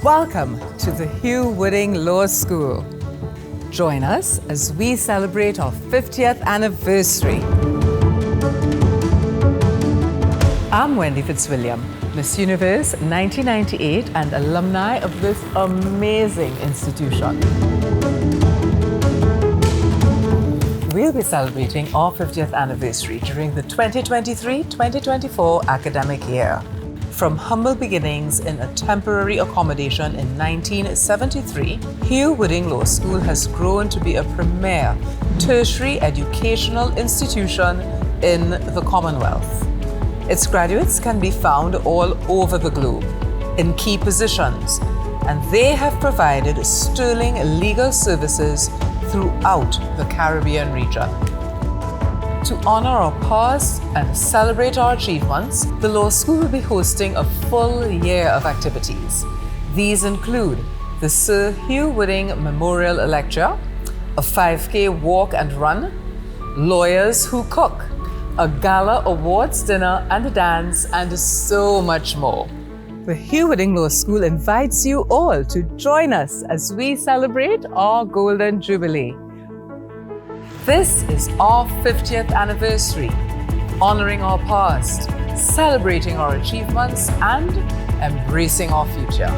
Welcome to the Hugh Wooding Law School. Join us as we celebrate our 50th anniversary. I'm Wendy Fitzwilliam, Miss Universe 1998 and alumni of this amazing institution. We'll be celebrating our 50th anniversary during the 2023-2024 academic year. From humble beginnings in a temporary accommodation in 1973, Hugh Wooding Law School has grown to be a premier tertiary educational institution in the Commonwealth. Its graduates can be found all over the globe in key positions, and they have provided sterling legal services throughout the Caribbean region. To honor our past and celebrate our achievements, the Law School will be hosting a full year of activities. These include the Sir Hugh Wooding Memorial Lecture, a 5K walk and run, Lawyers Who Cook, a Gala awards dinner and a dance, and so much more. The Hugh Wooding Law School invites you all to join us as we celebrate our Golden Jubilee. This is our 50th anniversary, honoring our past, celebrating our achievements, and embracing our future.